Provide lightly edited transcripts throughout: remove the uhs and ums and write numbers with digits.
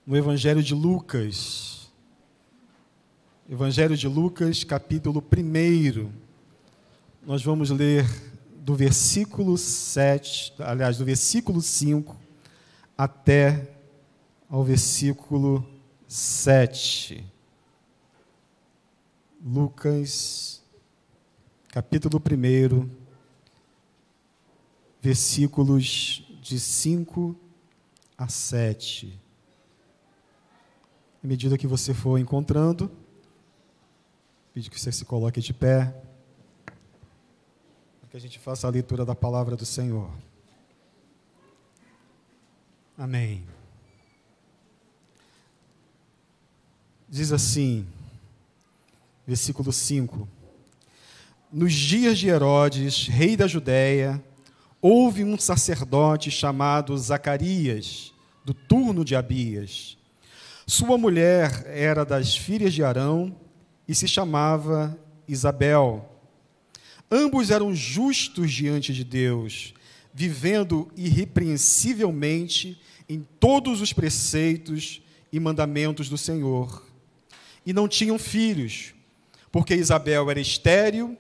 no Evangelho de Lucas. Evangelho de Lucas, capítulo 1. Nós vamos ler do versículo 7, aliás, do versículo 5 até ao versículo 7. Lucas, capítulo 1, versículos de 5 a 7. À medida que você for encontrando, peço que você se coloque de pé, para que a gente faça a leitura da palavra do Senhor. Amém. Diz assim, versículo 5: Nos dias de Herodes, rei da Judéia, houve um sacerdote chamado Zacarias, do turno de Abias. Sua mulher era das filhas de Arão e se chamava Isabel. Ambos eram justos diante de Deus, vivendo irrepreensivelmente em todos os preceitos e mandamentos do Senhor. E não tinham filhos, porque Isabel era estéril,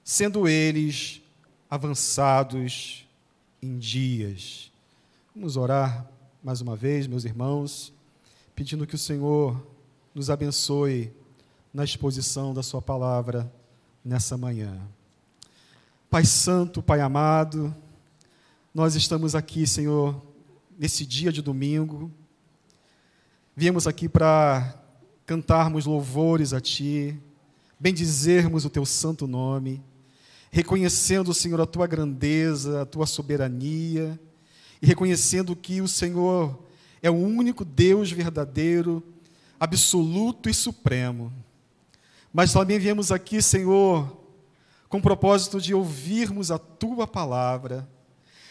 sendo eles avançados em dias. Vamos orar mais uma vez, meus irmãos, pedindo que o Senhor nos abençoe na exposição da sua palavra nessa manhã. Pai Santo, Pai amado, nós estamos aqui, Senhor, nesse dia de domingo. Viemos aqui para cantarmos louvores a Ti, bendizermos o Teu santo nome, reconhecendo, Senhor, a Tua grandeza, a Tua soberania, e reconhecendo que o Senhor é o único Deus verdadeiro, absoluto e supremo. Mas também viemos aqui, Senhor, com o propósito de ouvirmos a Tua palavra,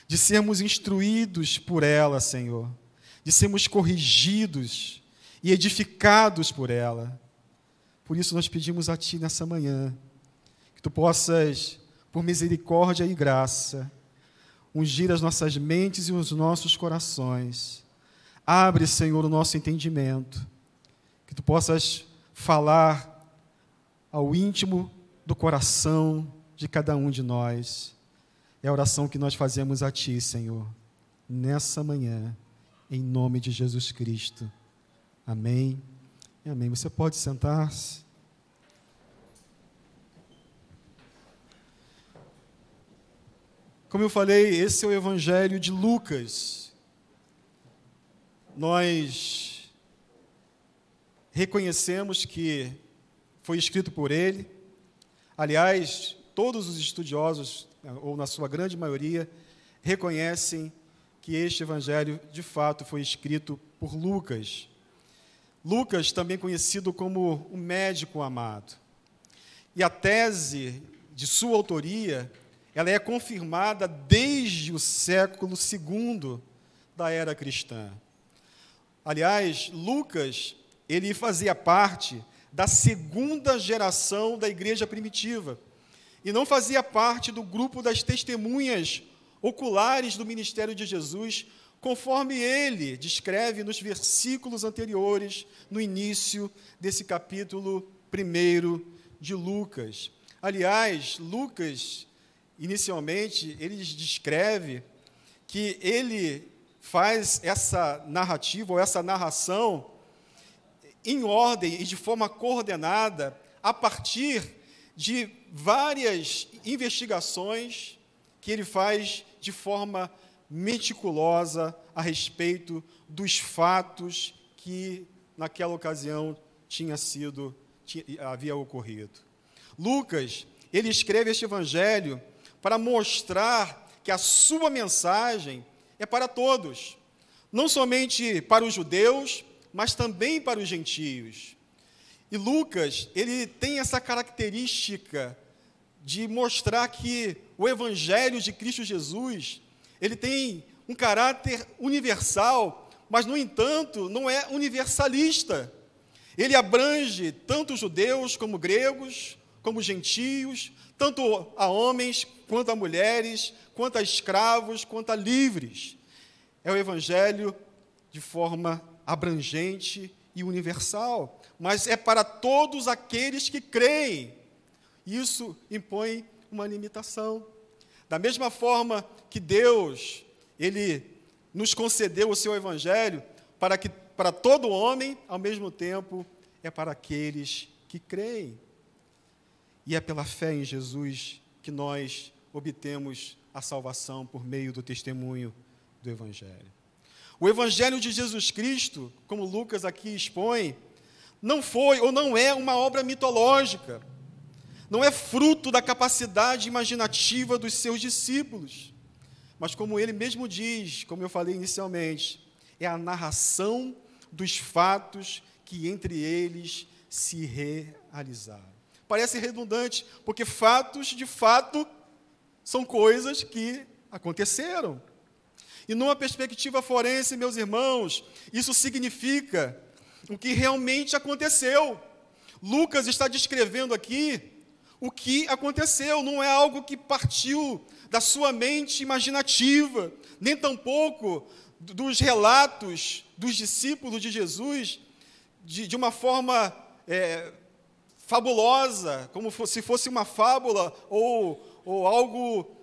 de sermos instruídos por ela, Senhor, de sermos corrigidos e edificados por ela. Por isso nós pedimos a Ti nessa manhã, que Tu possas, por misericórdia e graça, ungir as nossas mentes e os nossos corações. Abre, Senhor, o nosso entendimento, que Tu possas falar ao íntimo do coração de cada um de nós. É a oração que nós fazemos a Ti, Senhor, nessa manhã, em nome de Jesus Cristo. Amém e amém. Você pode sentar-se. Como eu falei, esse é o Evangelho de Lucas. Nós reconhecemos que foi escrito por ele. Aliás, todos os estudiosos, ou na sua grande maioria, reconhecem que este Evangelho, de fato, foi escrito por Lucas. Lucas, também conhecido como o médico amado. E a tese de sua autoria, ela é confirmada desde o século II da era cristã. Aliás, Lucas, ele fazia parte da segunda geração da igreja primitiva e não fazia parte do grupo das testemunhas oculares do ministério de Jesus, conforme ele descreve nos versículos anteriores, no início desse capítulo 1 de Lucas. Aliás, Lucas, inicialmente, ele descreve que ele faz essa narrativa, ou essa narração, em ordem e de forma coordenada, a partir de várias investigações que ele faz de forma meticulosa a respeito dos fatos que, naquela ocasião, havia ocorrido. Lucas, ele escreve este evangelho para mostrar que a sua mensagem é para todos, não somente para os judeus, mas também para os gentios. E Lucas, ele tem essa característica de mostrar que o Evangelho de Cristo Jesus, ele tem um caráter universal, mas, no entanto, não é universalista. Ele abrange tanto judeus como gregos, como gentios, tanto a homens quanto a mulheres, quanto a escravos, quanto a livres. É o Evangelho de forma abrangente e universal, mas é para todos aqueles que creem. Isso impõe uma limitação. Da mesma forma que Deus, Ele nos concedeu o seu Evangelho para todo homem, ao mesmo tempo, é para aqueles que creem. E é pela fé em Jesus que nós obtemos a salvação por meio do testemunho do Evangelho. O Evangelho de Jesus Cristo, como Lucas aqui expõe, não foi ou não é uma obra mitológica, não é fruto da capacidade imaginativa dos seus discípulos, mas como ele mesmo diz, como eu falei inicialmente, é a narração dos fatos que entre eles se realizaram. Parece redundante, porque fatos, de fato, são coisas que aconteceram. E numa perspectiva forense, meus irmãos, isso significa o que realmente aconteceu. Lucas está descrevendo aqui o que aconteceu, não é algo que partiu da sua mente imaginativa, nem tampouco dos relatos dos discípulos de Jesus, de uma forma fabulosa, como se fosse uma fábula ou algo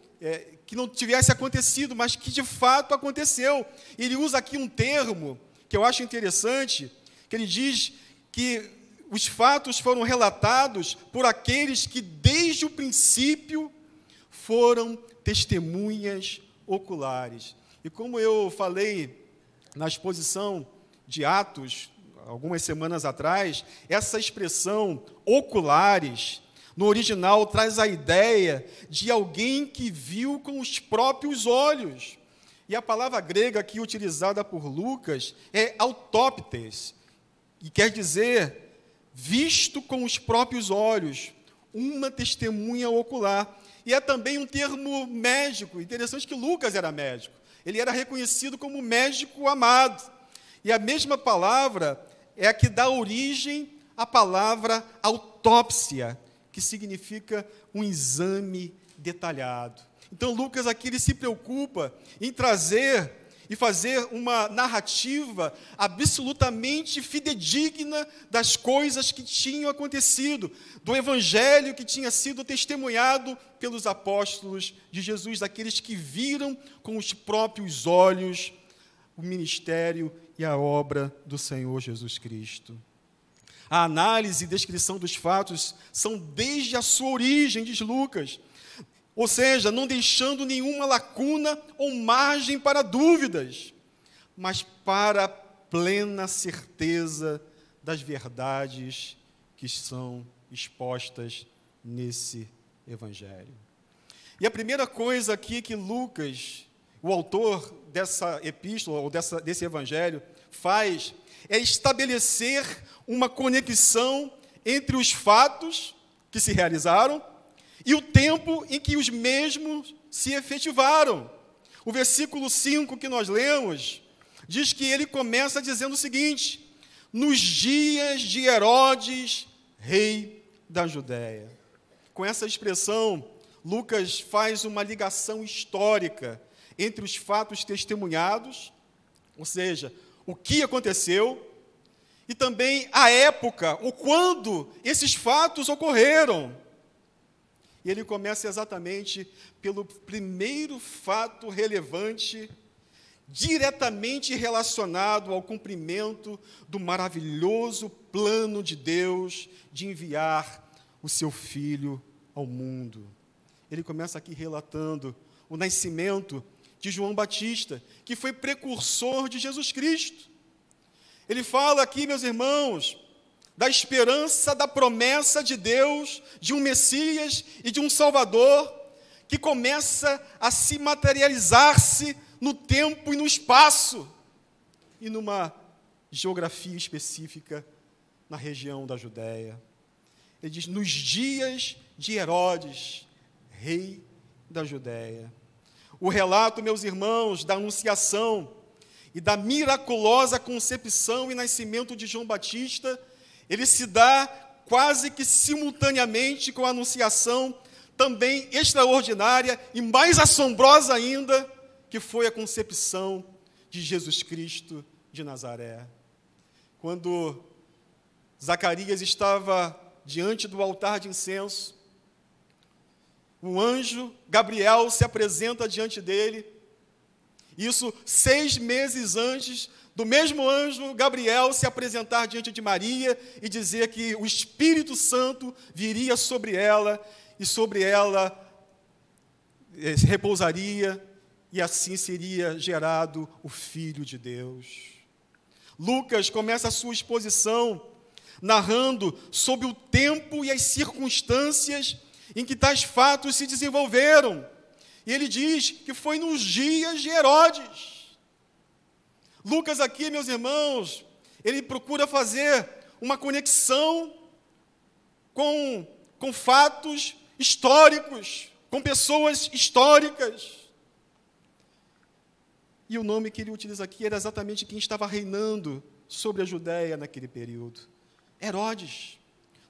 que não tivesse acontecido, mas que de fato aconteceu. Ele usa aqui um termo que eu acho interessante, que ele diz que os fatos foram relatados por aqueles que desde o princípio foram testemunhas oculares. E como eu falei na exposição de Atos, algumas semanas atrás, essa expressão oculares, no original, traz a ideia de alguém que viu com os próprios olhos. E a palavra grega aqui utilizada por Lucas é autóptes, e quer dizer visto com os próprios olhos, uma testemunha ocular. E é também um termo médico. Interessante que Lucas era médico. Ele era reconhecido como médico amado. E a mesma palavra é a que dá origem à palavra autópsia, que significa um exame detalhado. Então, Lucas aqui ele se preocupa em trazer e fazer uma narrativa absolutamente fidedigna das coisas que tinham acontecido, do evangelho que tinha sido testemunhado pelos apóstolos de Jesus, daqueles que viram com os próprios olhos o ministério e a obra do Senhor Jesus Cristo. A análise e descrição dos fatos são desde a sua origem, diz Lucas, ou seja, não deixando nenhuma lacuna ou margem para dúvidas, mas para plena certeza das verdades que são expostas nesse Evangelho. E a primeira coisa aqui que Lucas, o autor dessa epístola, ou desse Evangelho, faz é estabelecer uma conexão entre os fatos que se realizaram e o tempo em que os mesmos se efetivaram. O versículo 5 que nós lemos, diz que ele começa dizendo o seguinte: nos dias de Herodes, rei da Judéia. Com essa expressão, Lucas faz uma ligação histórica entre os fatos testemunhados, ou seja, o que aconteceu, e também a época, ou quando esses fatos ocorreram. E ele começa exatamente pelo primeiro fato relevante, diretamente relacionado ao cumprimento do maravilhoso plano de Deus de enviar o seu Filho ao mundo. Ele começa aqui relatando o nascimento de João Batista, que foi precursor de Jesus Cristo. Ele fala aqui, meus irmãos, da esperança, da promessa de Deus, de um Messias e de um Salvador, que começa a se materializar-se no tempo e no espaço, e numa geografia específica na região da Judéia. Ele diz, nos dias de Herodes, rei da Judéia. O relato, meus irmãos, da anunciação e da miraculosa concepção e nascimento de João Batista, ele se dá quase que simultaneamente com a anunciação também extraordinária e mais assombrosa ainda, que foi a concepção de Jesus Cristo de Nazaré. quando Zacarias estava diante do altar de incenso, um anjo, Gabriel, se apresenta diante dele. Isso 6 meses antes do mesmo anjo, Gabriel, se apresentar diante de Maria e dizer que o Espírito Santo viria sobre ela e sobre ela repousaria e assim seria gerado o Filho de Deus. Lucas começa a sua exposição narrando sobre o tempo e as circunstâncias em que tais fatos se desenvolveram. E ele diz que foi nos dias de Herodes. Lucas aqui, meus irmãos, ele procura fazer uma conexão com fatos históricos, com pessoas históricas. E o nome que ele utiliza aqui era exatamente quem estava reinando sobre a Judéia naquele período. Herodes.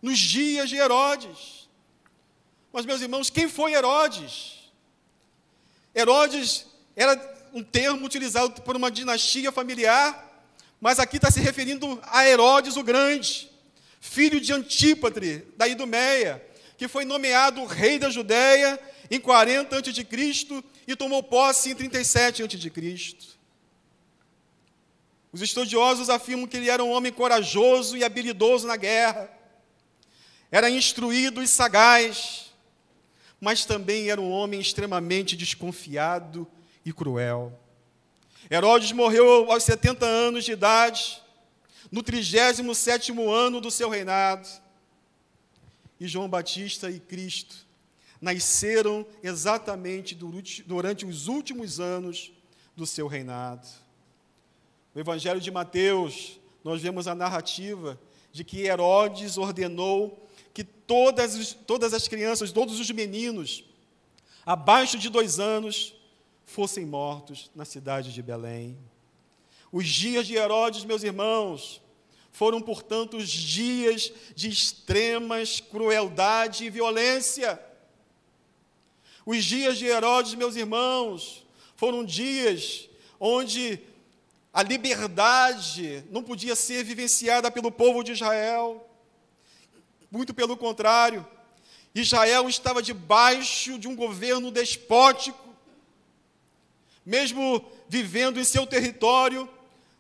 Nos dias de Herodes. Mas, meus irmãos, quem foi Herodes? Herodes era um termo utilizado por uma dinastia familiar, mas aqui está se referindo a Herodes o Grande, filho de Antípatre, da Idumeia, que foi nomeado rei da Judéia em 40 a.C. e tomou posse em 37 a.C. Os estudiosos afirmam que ele era um homem corajoso e habilidoso na guerra, era instruído e sagaz, mas também era um homem extremamente desconfiado e cruel. Herodes morreu aos 70 anos de idade, no 37º ano do seu reinado. E João Batista e Cristo nasceram exatamente durante os últimos anos do seu reinado. No Evangelho de Mateus, nós vemos a narrativa de que Herodes ordenou que todas as crianças, todos os meninos, abaixo de 2 anos, fossem mortos na cidade de Belém. Os dias de Herodes, meus irmãos, foram, portanto, os dias de extremas crueldade e violência. Os dias de Herodes, meus irmãos, foram dias onde a liberdade não podia ser vivenciada pelo povo de Israel. Muito pelo contrário, Israel estava debaixo de um governo despótico. Mesmo vivendo em seu território,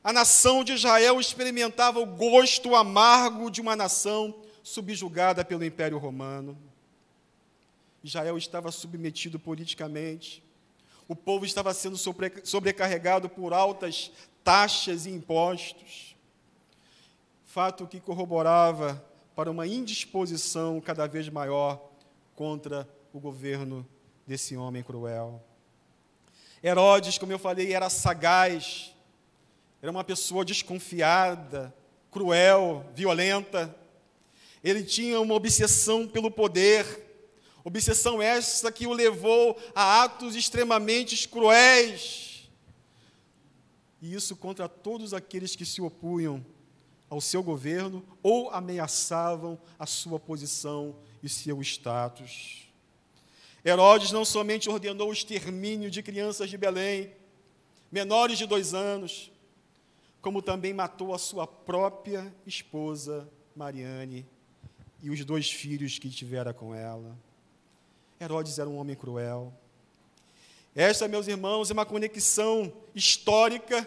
a nação de Israel experimentava o gosto amargo de uma nação subjugada pelo Império Romano. Israel estava submetido politicamente, o povo estava sendo sobrecarregado por altas taxas e impostos, fato que corroborava para uma indisposição cada vez maior contra o governo desse homem cruel. Herodes, como eu falei, era sagaz, era uma pessoa desconfiada, cruel, violenta. Ele tinha uma obsessão pelo poder, obsessão essa que o levou a atos extremamente cruéis. E isso contra todos aqueles que se opunham ao seu governo ou ameaçavam a sua posição e seu status. Herodes não somente ordenou o extermínio de crianças de Belém, menores de 2 anos, como também matou a sua própria esposa, Mariane, e os 2 filhos que tivera com ela. Herodes era um homem cruel. Esta, meus irmãos, é uma conexão histórica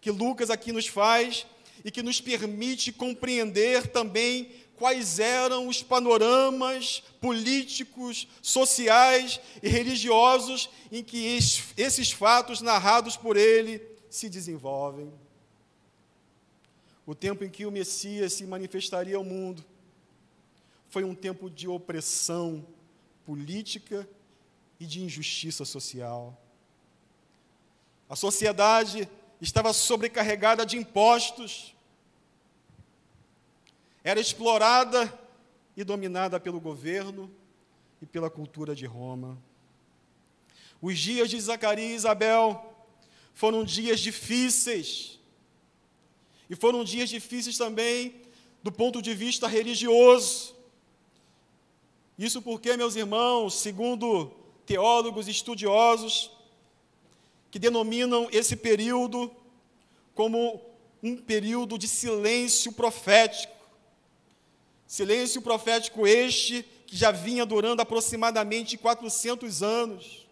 que Lucas aqui nos faz e que nos permite compreender também quais eram os panoramas políticos, sociais e religiosos em que esses fatos narrados por ele se desenvolvem. O tempo em que o Messias se manifestaria ao mundo foi um tempo de opressão política e de injustiça social. A sociedade estava sobrecarregada de impostos, era explorada e dominada pelo governo e pela cultura de Roma. Os dias de Zacarias e Isabel foram dias difíceis, e foram dias difíceis também do ponto de vista religioso. Isso porque, meus irmãos, segundo teólogos estudiosos, que denominam esse período como um período de silêncio profético. Silêncio profético este que já vinha durando aproximadamente 400 anos.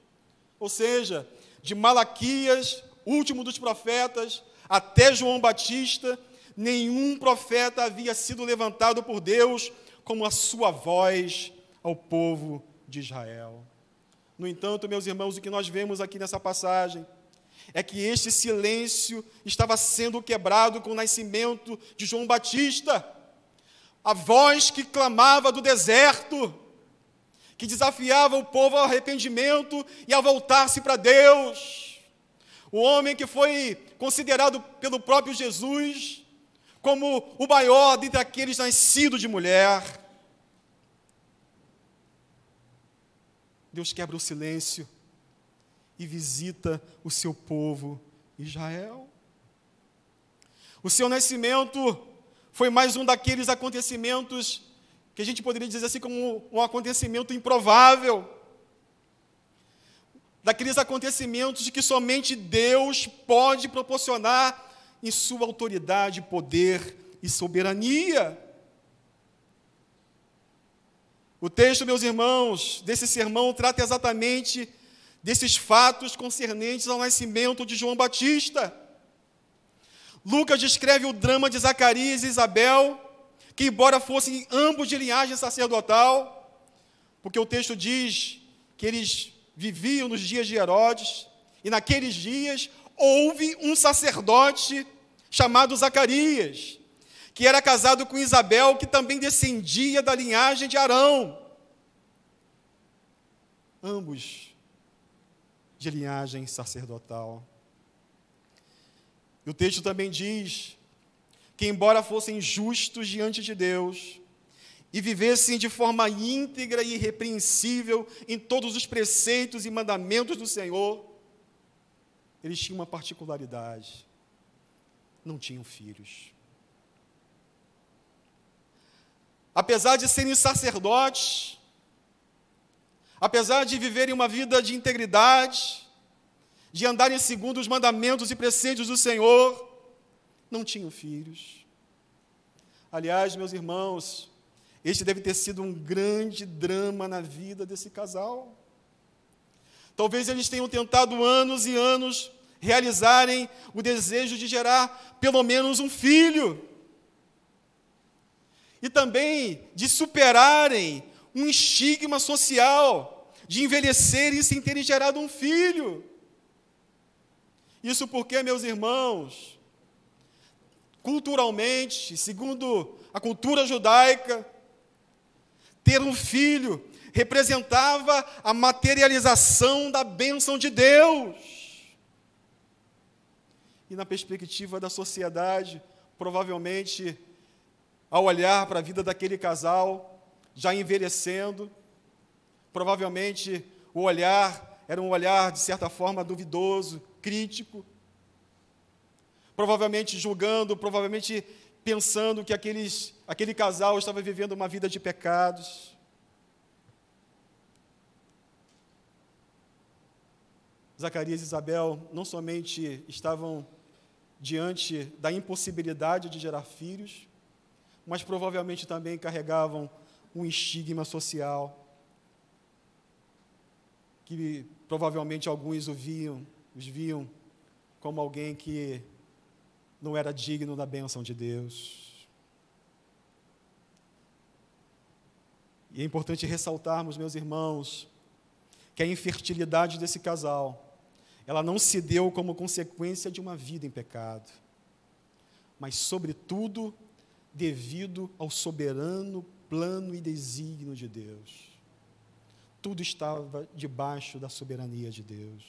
Ou seja, de Malaquias, último dos profetas, até João Batista, nenhum profeta havia sido levantado por Deus como a sua voz ao povo de Israel. No entanto, meus irmãos, o que nós vemos aqui nessa passagem é que este silêncio estava sendo quebrado com o nascimento de João Batista, a voz que clamava do deserto, que desafiava o povo ao arrependimento e a voltar-se para Deus. O homem que foi considerado pelo próprio Jesus como o maior dentre aqueles nascidos de mulher. Deus quebra o silêncio e visita o seu povo Israel. O seu nascimento foi mais um daqueles acontecimentos que a gente poderia dizer assim como um acontecimento improvável. Daqueles acontecimentos que somente Deus pode proporcionar em sua autoridade, poder e soberania. O texto, meus irmãos, desse sermão trata exatamente desses fatos concernentes ao nascimento de João Batista. Lucas descreve o drama de Zacarias e Isabel, que embora fossem ambos de linhagem sacerdotal, porque o texto diz que eles viviam nos dias de Herodes, e naqueles dias houve um sacerdote chamado Zacarias, que era casado com Isabel, que também descendia da linhagem de Arão. Ambos de linhagem sacerdotal. E o texto também diz que, embora fossem justos diante de Deus e vivessem de forma íntegra e irrepreensível em todos os preceitos e mandamentos do Senhor, eles tinham uma particularidade: não tinham filhos. Apesar de serem sacerdotes, apesar de viverem uma vida de integridade, de andarem segundo os mandamentos e preceitos do Senhor, não tinham filhos. Aliás, meus irmãos, este deve ter sido um grande drama na vida desse casal. Talvez eles tenham tentado anos e anos realizarem o desejo de gerar pelo menos um filho. E também de superarem um estigma social, de envelhecerem sem terem gerado um filho. Isso porque, meus irmãos, culturalmente, segundo a cultura judaica, ter um filho representava a materialização da bênção de Deus. E na perspectiva da sociedade, provavelmente, ao olhar para a vida daquele casal, já envelhecendo, provavelmente o olhar era um olhar, de certa forma, duvidoso, crítico, provavelmente julgando, provavelmente pensando que aquele casal estava vivendo uma vida de pecados. Zacarias e Isabel não somente estavam diante da impossibilidade de gerar filhos, mas provavelmente também carregavam um estigma social, que provavelmente alguns os viam como alguém que não era digno da bênção de Deus. E é importante ressaltarmos, meus irmãos, que a infertilidade desse casal, ela não se deu como consequência de uma vida em pecado, mas, sobretudo, devido ao soberano plano e desígnio de Deus. Tudo estava debaixo da soberania de Deus.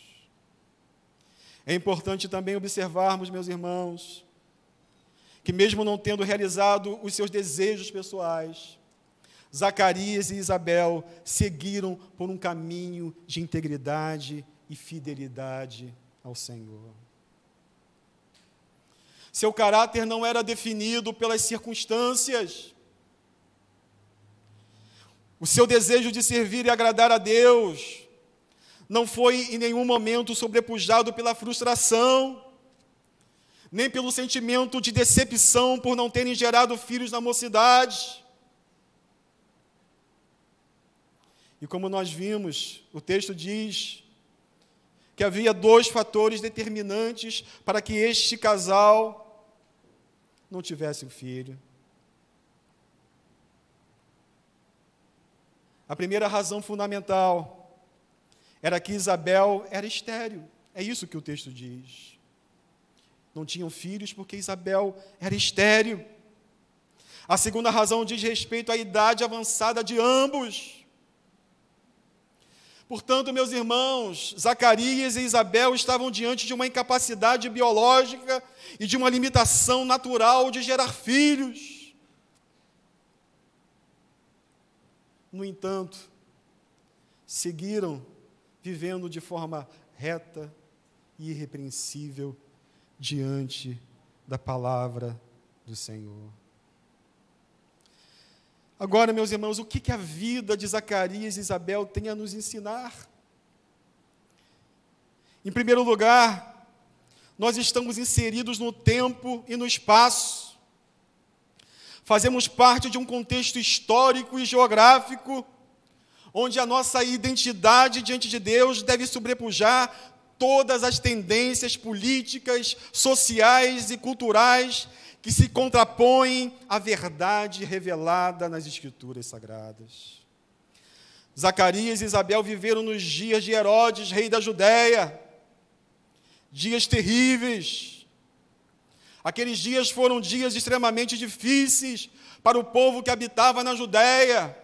É importante também observarmos, meus irmãos, que mesmo não tendo realizado os seus desejos pessoais, Zacarias e Isabel seguiram por um caminho de integridade e fidelidade ao Senhor. Seu caráter não era definido pelas circunstâncias. O seu desejo de servir e agradar a Deus não foi em nenhum momento sobrepujado pela frustração. nem pelo sentimento de decepção por não terem gerado filhos na mocidade. E como nós vimos, o texto diz que havia 2 fatores determinantes para que este casal não tivesse um filho. A primeira razão fundamental era que Isabel era estéril. É isso que o texto diz. Não tinham filhos porque Isabel era estéril. A segunda razão diz respeito à idade avançada de ambos. Portanto, meus irmãos, Zacarias e Isabel estavam diante de uma incapacidade biológica e de uma limitação natural de gerar filhos. No entanto, seguiram vivendo de forma reta e irrepreensível diante da palavra do Senhor. Agora, meus irmãos, o que a vida de Zacarias e Isabel tem a nos ensinar? Em primeiro lugar, nós estamos inseridos no tempo e no espaço. Fazemos parte de um contexto histórico e geográfico, onde a nossa identidade diante de Deus deve sobrepujar todas as tendências políticas, sociais e culturais que se contrapõem à verdade revelada nas Escrituras Sagradas. Zacarias e Isabel viveram nos dias de Herodes, rei da Judéia, dias terríveis. Aqueles dias foram dias extremamente difíceis para o povo que habitava na Judéia.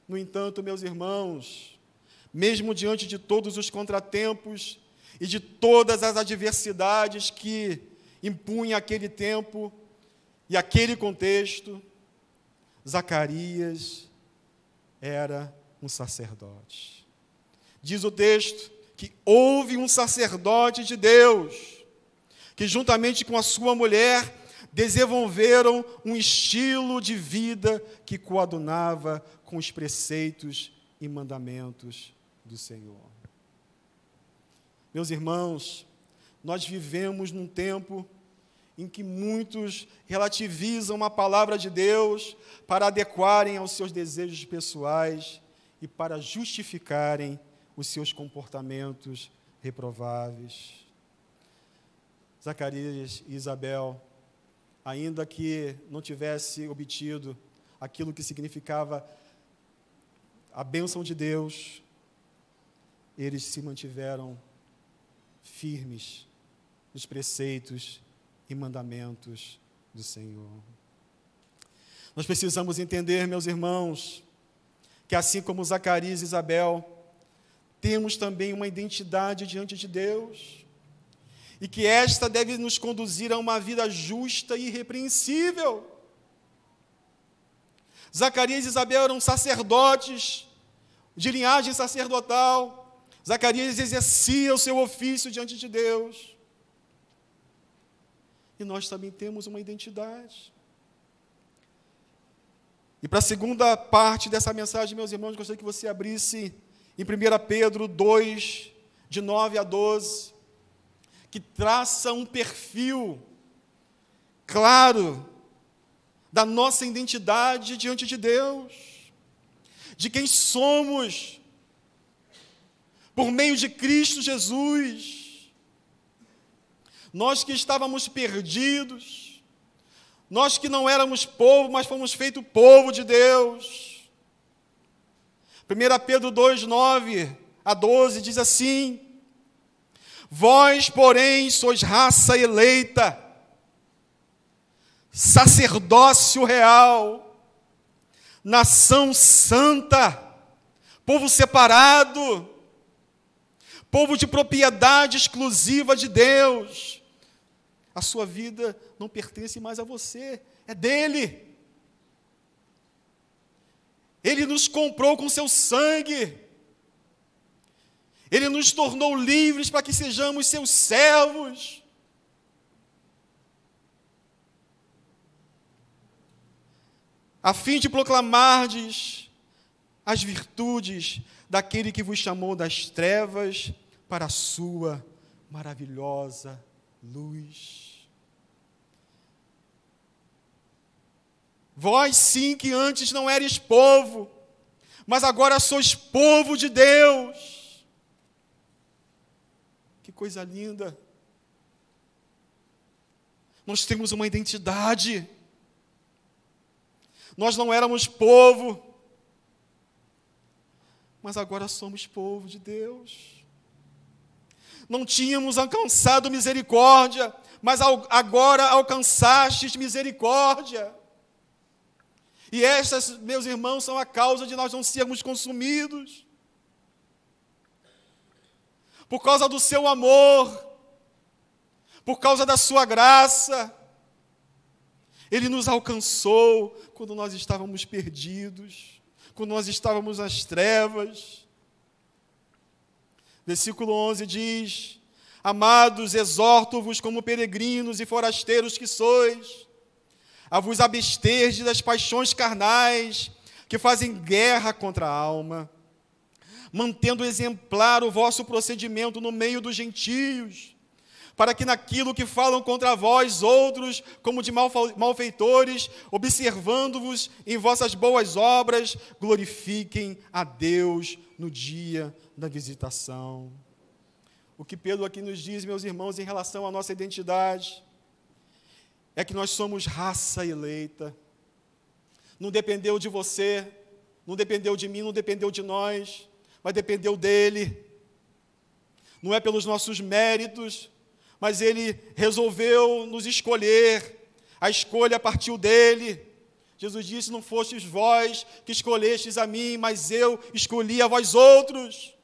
No entanto, meus irmãos, mesmo diante de todos os contratempos e de todas as adversidades que impunha aquele tempo e aquele contexto, Zacarias era um sacerdote. Diz o texto que houve um sacerdote de Deus, que juntamente com a sua mulher desenvolveram um estilo de vida que coadunava com os preceitos e mandamentos do Senhor. Meus irmãos, nós vivemos num tempo em que muitos relativizam a palavra de Deus para adequarem aos seus desejos pessoais e para justificarem os seus comportamentos reprováveis. Zacarias e Isabel, ainda que não tivesse obtido aquilo que significava a bênção de Deus, eles se mantiveram firmes nos preceitos e mandamentos do Senhor. Nós precisamos entender, meus irmãos, que assim como Zacarias e Isabel, temos também uma identidade diante de Deus, e que esta deve nos conduzir a uma vida justa e irrepreensível. Zacarias e Isabel eram sacerdotes de linhagem sacerdotal. Zacarias exercia o seu ofício diante de Deus. E nós também temos uma identidade. E para a segunda parte dessa mensagem, meus irmãos, gostaria que você abrisse em 1 Pedro 2, de 9 a 12, que traça um perfil claro da nossa identidade diante de Deus, de quem somos por meio de Cristo Jesus. Nós que estávamos perdidos, nós que não éramos povo, mas fomos feitos povo de Deus. 1 Pedro 2, 9 a 12 diz assim: vós, porém, sois raça eleita, sacerdócio real, nação santa, povo separado, povo de propriedade exclusiva de Deus. A sua vida não pertence mais a você, é dele. Ele nos comprou com seu sangue. Ele nos tornou livres para que sejamos seus servos. A fim de proclamardes as virtudes daquele que vos chamou das trevas para a sua maravilhosa luz. Vós sim que antes não eres povo, mas agora sois povo de Deus. Que coisa linda. Nós temos uma identidade. Nós não éramos povo, mas agora somos povo de Deus. Não tínhamos alcançado misericórdia, mas agora alcançastes misericórdia. E estas, meus irmãos, são a causa de nós não sermos consumidos. Por causa do seu amor, por causa da sua graça, Ele nos alcançou quando nós estávamos perdidos, quando nós estávamos nas trevas. Versículo 11 diz: Amados, exorto-vos como peregrinos e forasteiros que sois, a vos absterdes das paixões carnais que fazem guerra contra a alma, mantendo exemplar o vosso procedimento no meio dos gentios, para que naquilo que falam contra vós outros, como de malfeitores, observando-vos em vossas boas obras, glorifiquem a Deus no dia da visitação. O que Pedro aqui nos diz, meus irmãos, em relação à nossa identidade, é que nós somos raça eleita. Não dependeu de você, não dependeu de mim, não dependeu de nós, mas dependeu dele. Não é pelos nossos méritos, mas Ele resolveu nos escolher. A escolha partiu dele. Jesus disse: não fostes vós que escolhestes a mim, mas eu escolhi a vós outros.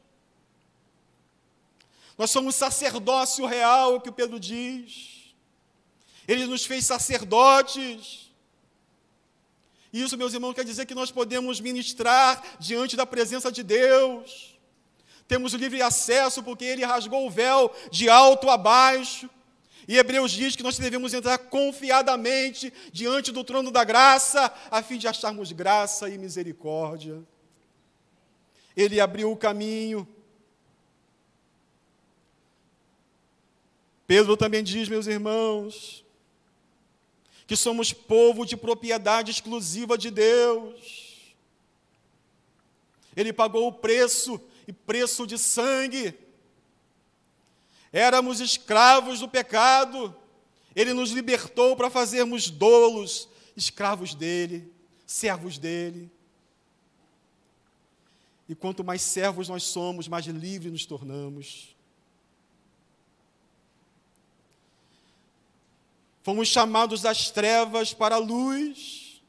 Nós somos sacerdócio real, que o Pedro diz. Ele nos fez sacerdotes. Isso, meus irmãos, quer dizer que nós podemos ministrar diante da presença de Deus. Temos o livre acesso porque Ele rasgou o véu de alto a baixo. E Hebreus diz que nós devemos entrar confiadamente diante do trono da graça, a fim de acharmos graça e misericórdia. Ele abriu o caminho. Pedro também diz, meus irmãos, que somos povo de propriedade exclusiva de Deus. Ele pagou o preço, e preço de sangue. Éramos escravos do pecado, Ele nos libertou para fazermos doulos, escravos dEle, servos dEle. E quanto mais servos nós somos, mais livres nos tornamos. Fomos chamados das trevas para a luz.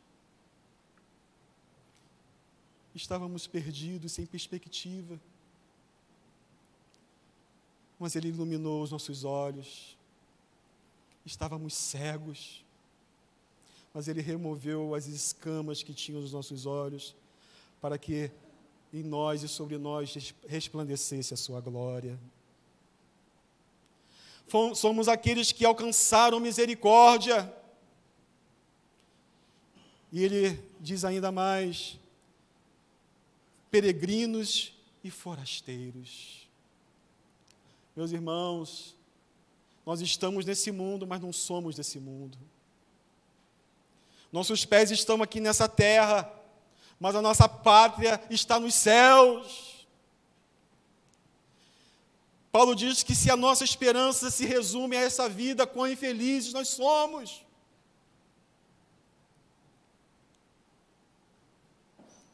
Estávamos perdidos, sem perspectiva. Mas Ele iluminou os nossos olhos. Estávamos cegos. Mas Ele removeu as escamas que tinham nos nossos olhos, para que em nós e sobre nós resplandecesse a sua glória. Somos aqueles que alcançaram misericórdia. E Ele diz ainda mais: peregrinos e forasteiros. Meus irmãos, nós estamos nesse mundo, mas não somos desse mundo. Nossos pés estão aqui nessa terra, mas a nossa pátria está nos céus. Paulo diz que se a nossa esperança se resume a essa vida, quão infelizes nós somos.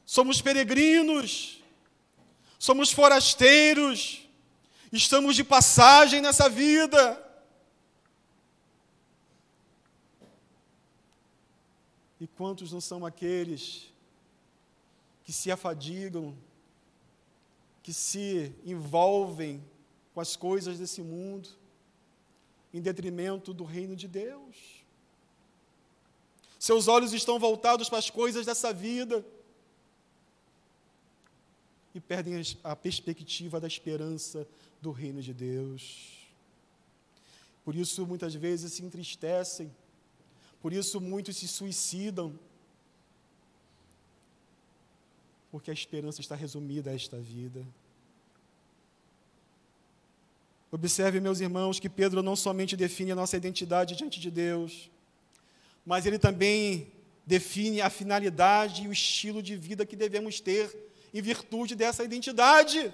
Somos peregrinos, somos forasteiros, estamos de passagem nessa vida. E quantos não são aqueles que se afadigam, que se envolvem com as coisas desse mundo, em detrimento do reino de Deus? Seus olhos estão voltados para as coisas dessa vida e perdem a perspectiva da esperança do reino de Deus. Por isso, muitas vezes se entristecem, por isso muitos se suicidam, porque a esperança está resumida a esta vida. Observe, meus irmãos, que Pedro não somente define a nossa identidade diante de Deus, mas ele também define a finalidade e o estilo de vida que devemos ter em virtude dessa identidade.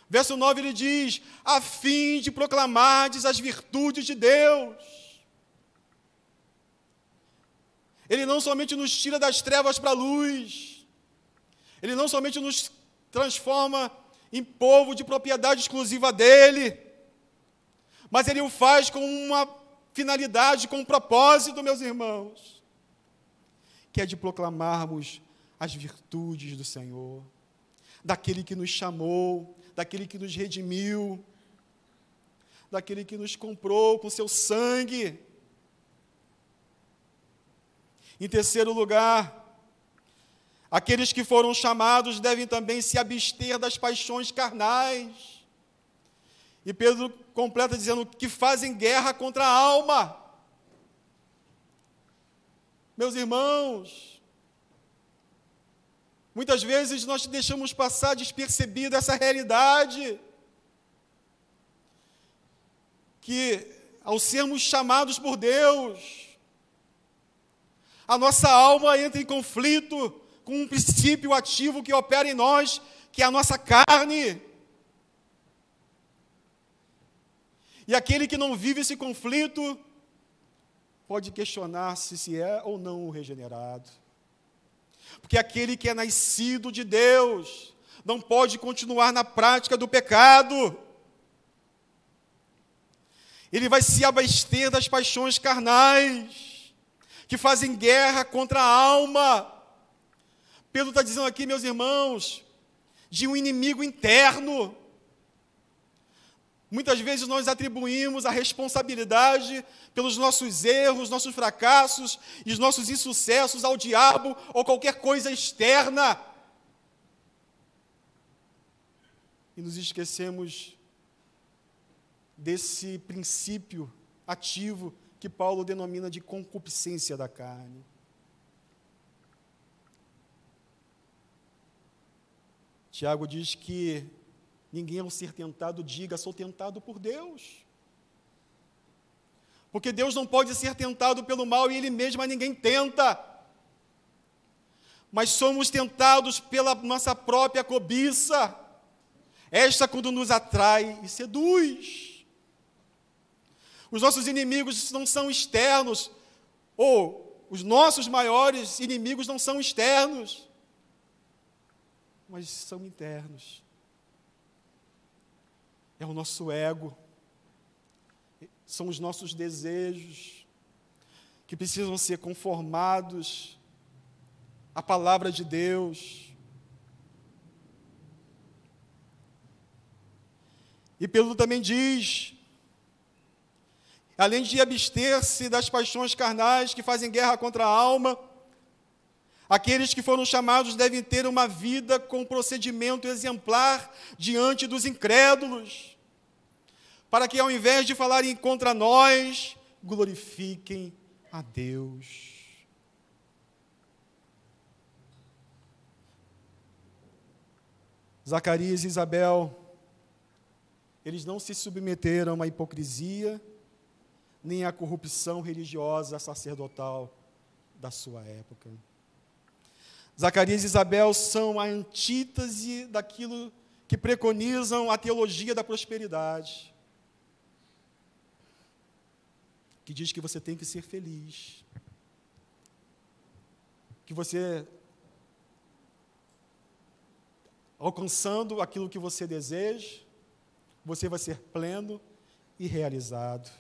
Verso 9 ele diz: a fim de proclamardes as virtudes de Deus. Ele não somente nos tira das trevas para a luz, ele não somente nos transforma em povo de propriedade exclusiva dele, mas ele o faz com uma finalidade, com um propósito, meus irmãos, que é de proclamarmos as virtudes do Senhor, daquele que nos chamou, daquele que nos redimiu, daquele que nos comprou com seu sangue. Em terceiro lugar, aqueles que foram chamados devem também se abster das paixões carnais. E Pedro completa dizendo que fazem guerra contra a alma. Meus irmãos, muitas vezes nós deixamos passar despercebida essa realidade, que ao sermos chamados por Deus, a nossa alma entra em conflito com um princípio ativo que opera em nós, que é a nossa carne. E aquele que não vive esse conflito pode questionar-se se é ou não o regenerado. Porque aquele que é nascido de Deus não pode continuar na prática do pecado. Ele vai se abster das paixões carnais, que fazem guerra contra a alma. Pedro está dizendo aqui, meus irmãos, de um inimigo interno. Muitas vezes nós atribuímos a responsabilidade pelos nossos erros, nossos fracassos e os nossos insucessos ao diabo ou qualquer coisa externa. E nos esquecemos desse princípio ativo que Paulo denomina de concupiscência da carne. Tiago diz que ninguém ao ser tentado diga, sou tentado por Deus. Porque Deus não pode ser tentado pelo mal e Ele mesmo a ninguém tenta. Mas somos tentados pela nossa própria cobiça. Esta quando nos atrai e seduz. Os nossos inimigos não são externos, ou os nossos maiores inimigos não são externos, mas são internos. É o nosso ego, são os nossos desejos, que precisam ser conformados à palavra de Deus. E Pedro também diz, além de abster-se das paixões carnais que fazem guerra contra a alma, aqueles que foram chamados devem ter uma vida com procedimento exemplar diante dos incrédulos, para que ao invés de falarem contra nós, glorifiquem a Deus. Zacarias e Isabel, eles não se submeteram a uma hipocrisia, nem à corrupção religiosa sacerdotal da sua época. Zacarias e Isabel são a antítese daquilo que preconizam a teologia da prosperidade, que diz que você tem que ser feliz, que você, alcançando aquilo que você deseja, você vai ser pleno e realizado.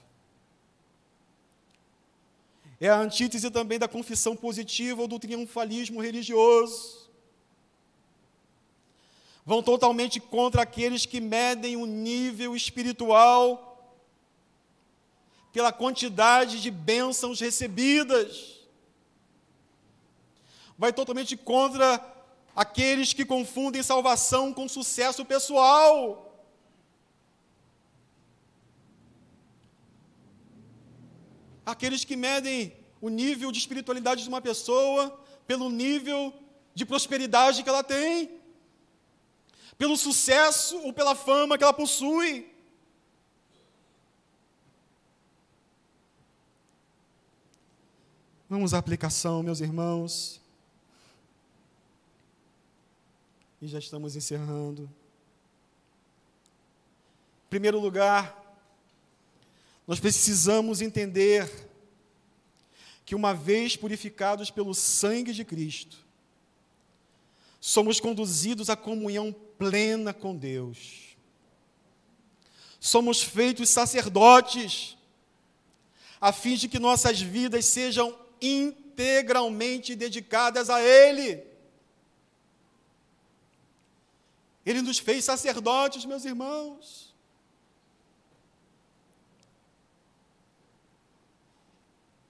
É a antítese também da confissão positiva ou do triunfalismo religioso. Vão totalmente contra aqueles que medem o nível espiritual pela quantidade de bênçãos recebidas. Vai totalmente contra aqueles que confundem salvação com sucesso pessoal. Aqueles que medem o nível de espiritualidade de uma pessoa pelo nível de prosperidade que ela tem, pelo sucesso ou pela fama que ela possui. Vamos à aplicação, meus irmãos. E já estamos encerrando. Em primeiro lugar, nós precisamos entender que uma vez purificados pelo sangue de Cristo, somos conduzidos à comunhão plena com Deus. Somos feitos sacerdotes, a fim de que nossas vidas sejam integralmente dedicadas a Ele. Ele nos fez sacerdotes, meus irmãos.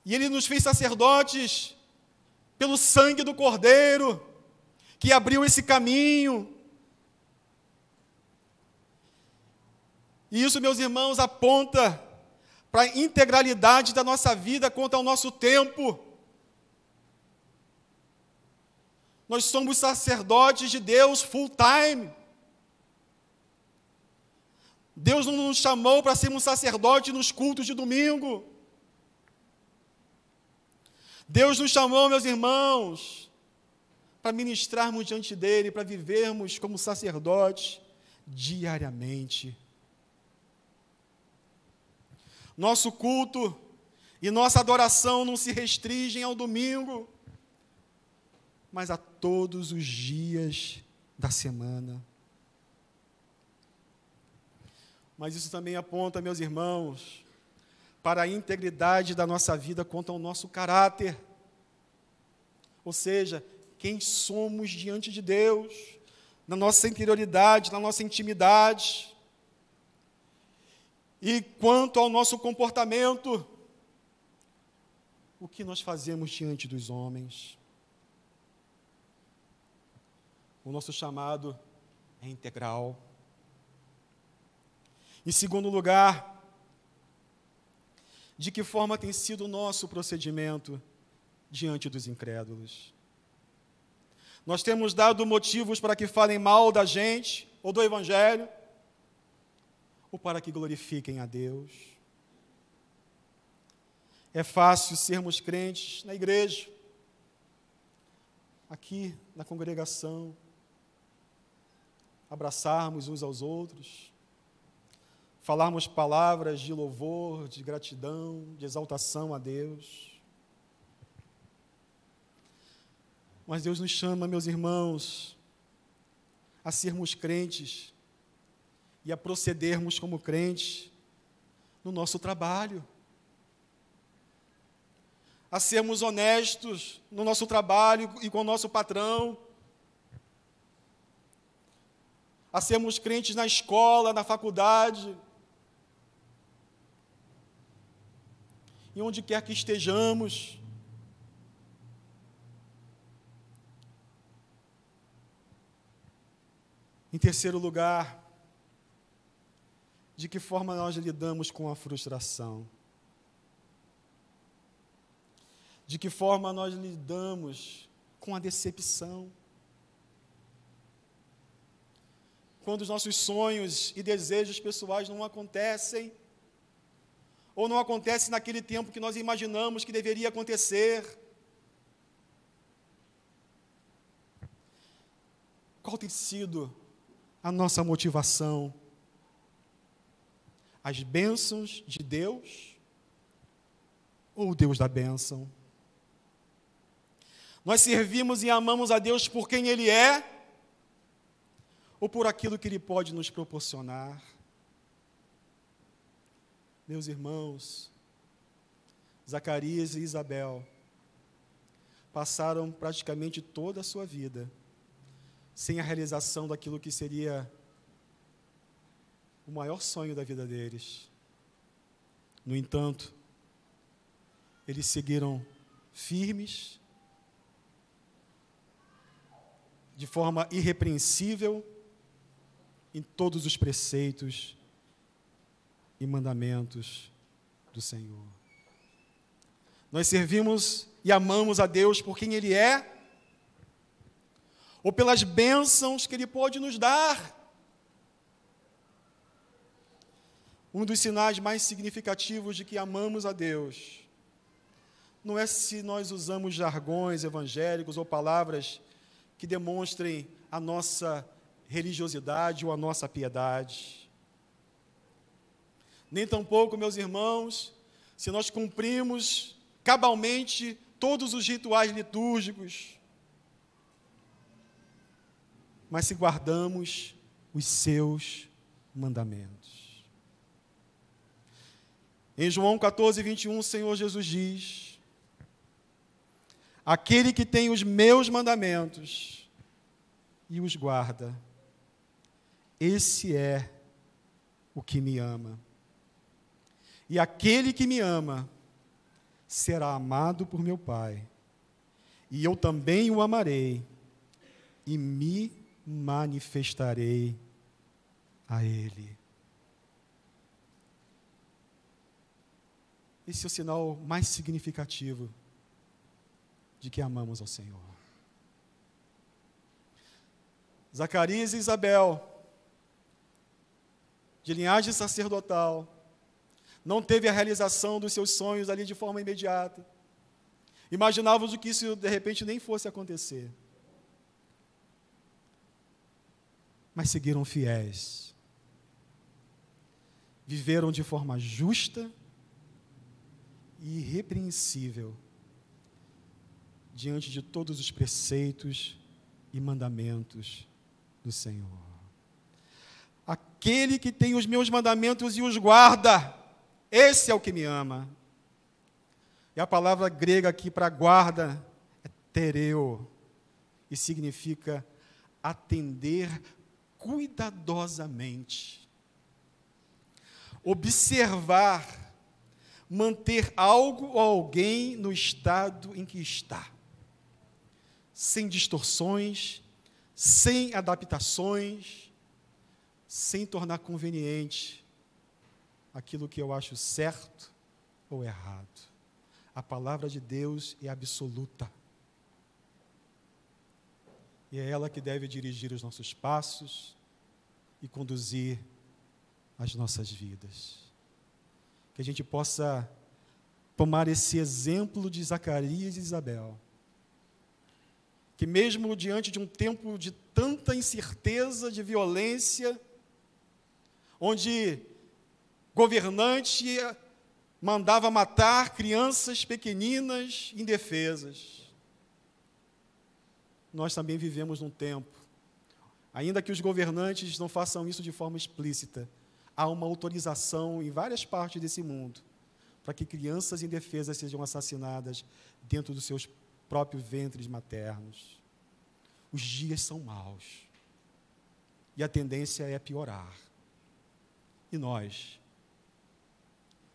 E Ele nos fez sacerdotes pelo sangue do Cordeiro, que abriu esse caminho. E isso, meus irmãos, aponta para a integralidade da nossa vida quanto ao nosso tempo. Nós somos sacerdotes de Deus full time. Deus não nos chamou para sermos sacerdotes nos cultos de domingo. Deus nos chamou, meus irmãos, para ministrarmos diante dEle, para vivermos como sacerdotes diariamente. Nosso culto e nossa adoração não se restringem ao domingo, mas a todos os dias da semana. Mas isso também aponta, meus irmãos, para a integridade da nossa vida quanto ao nosso caráter. Ou seja, quem somos diante de Deus, na nossa interioridade, na nossa intimidade. E quanto ao nosso comportamento, o que nós fazemos diante dos homens. O nosso chamado é integral. Em segundo lugar, de que forma tem sido o nosso procedimento diante dos incrédulos? Nós temos dado motivos para que falem mal da gente ou do Evangelho, ou para que glorifiquem a Deus? É fácil sermos crentes na igreja, aqui na congregação, abraçarmos uns aos outros, falarmos palavras de louvor, de gratidão, de exaltação a Deus. Mas Deus nos chama, meus irmãos, a sermos crentes e a procedermos como crentes no nosso trabalho, a sermos honestos no nosso trabalho e com o nosso patrão, a sermos crentes na escola, na faculdade, e onde quer que estejamos. Em terceiro lugar, de que forma nós lidamos com a frustração? De que forma nós lidamos com a decepção? Quando os nossos sonhos e desejos pessoais não acontecem, ou não acontecem naquele tempo que nós imaginamos que deveria acontecer. Qual tem sido a nossa motivação? As bênçãos de Deus ou o Deus da bênção? Nós servimos e amamos a Deus por quem Ele é ou por aquilo que Ele pode nos proporcionar? Meus irmãos, Zacarias e Isabel passaram praticamente toda a sua vida sem a realização daquilo que seria o maior sonho da vida deles. No entanto, eles seguiram firmes, de forma irrepreensível, em todos os preceitos e mandamentos do Senhor. Nós servimos e amamos a Deus por quem Ele é, ou pelas bênçãos que Ele pode nos dar. Um dos sinais mais significativos de que amamos a Deus não é se nós usamos jargões evangélicos ou palavras que demonstrem a nossa religiosidade ou a nossa piedade. Nem tampouco, meus irmãos, se nós cumprimos cabalmente todos os rituais litúrgicos, mas se guardamos os seus mandamentos. Em João 14, 21, o Senhor Jesus diz: aquele que tem os meus mandamentos e os guarda, esse é o que me ama. E aquele que me ama será amado por meu Pai, e eu também o amarei e me manifestarei a Ele. Esse é o sinal mais significativo de que amamos ao Senhor. Zacarias e Isabel, de linhagem sacerdotal, não teve a realização dos seus sonhos ali de forma imediata. Imaginávamos que isso, de repente, nem fosse acontecer. Mas seguiram fiéis. Viveram de forma justa e irrepreensível diante de todos os preceitos e mandamentos do Senhor. Aquele que tem os meus mandamentos e os guarda, esse é o que me ama. E a palavra grega aqui para guarda é tereo, e significa atender cuidadosamente. Observar, manter algo ou alguém no estado em que está, sem distorções, sem adaptações, sem tornar conveniente aquilo que eu acho certo ou errado. A palavra de Deus é absoluta. E é ela que deve dirigir os nossos passos e conduzir as nossas vidas. Que a gente possa tomar esse exemplo de Zacarias e Isabel, que mesmo diante de um tempo de tanta incerteza, de violência, onde governante mandava matar crianças pequeninas, indefesas, nós também vivemos num tempo, ainda que os governantes não façam isso de forma explícita, há uma autorização em várias partes desse mundo para que crianças indefesas sejam assassinadas dentro dos seus próprios ventres maternos. Os dias são maus e a tendência é piorar. E nós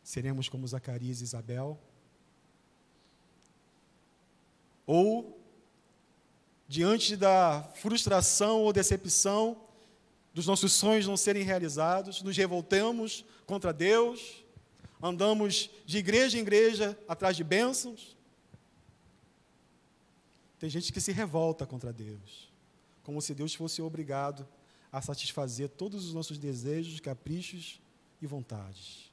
seremos como Zacarias e Isabel? Ou, diante da frustração ou decepção dos nossos sonhos não serem realizados, nos revoltamos contra Deus, andamos de igreja em igreja atrás de bênçãos? Tem gente que se revolta contra Deus, como se Deus fosse obrigado a satisfazer todos os nossos desejos, caprichos e vontades.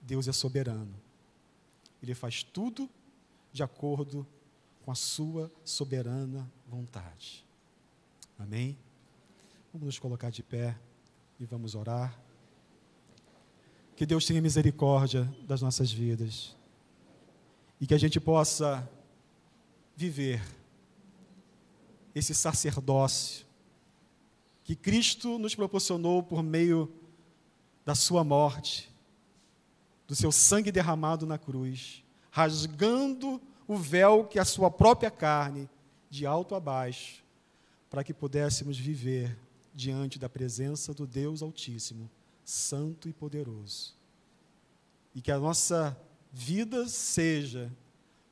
Deus é soberano. Ele faz tudo de acordo com a sua soberana vontade. Amém? Vamos nos colocar de pé e vamos orar. Que Deus tenha misericórdia das nossas vidas e que a gente possa viver esse sacerdócio que Cristo nos proporcionou por meio da sua morte, do seu sangue derramado na cruz, rasgando o véu que é a sua própria carne, de alto a baixo, para que pudéssemos viver diante da presença do Deus Altíssimo, Santo e Poderoso. E que a nossa vida seja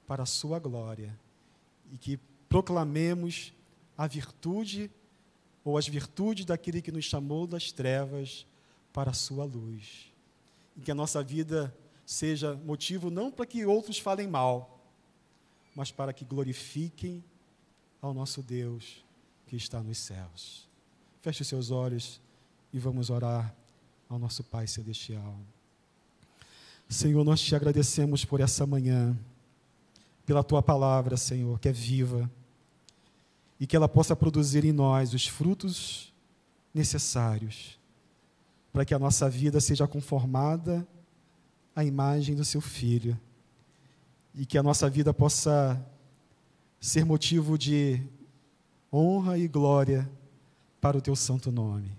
para a sua glória, e que proclamemos a virtude ou as virtudes daquele que nos chamou das trevas para a sua luz. E que a nossa vida seja motivo não para que outros falem mal, mas para que glorifiquem ao nosso Deus que está nos céus. Feche os seus olhos e vamos orar ao nosso Pai Celestial. Senhor, nós te agradecemos por essa manhã, pela tua palavra, Senhor, que é viva, e que ela possa produzir em nós os frutos necessários para que a nossa vida seja conformada à imagem do seu Filho, e que a nossa vida possa ser motivo de honra e glória para o teu santo nome.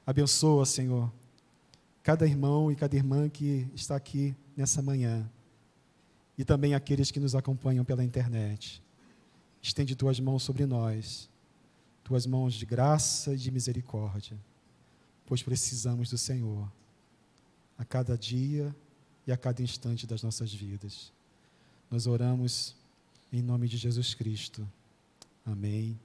Abençoa, Senhor, cada irmão e cada irmã que está aqui nessa manhã, e também aqueles que nos acompanham pela internet. Estende tuas mãos sobre nós, tuas mãos de graça e de misericórdia, pois precisamos do Senhor a cada dia e a cada instante das nossas vidas. Nós oramos em nome de Jesus Cristo. Amém.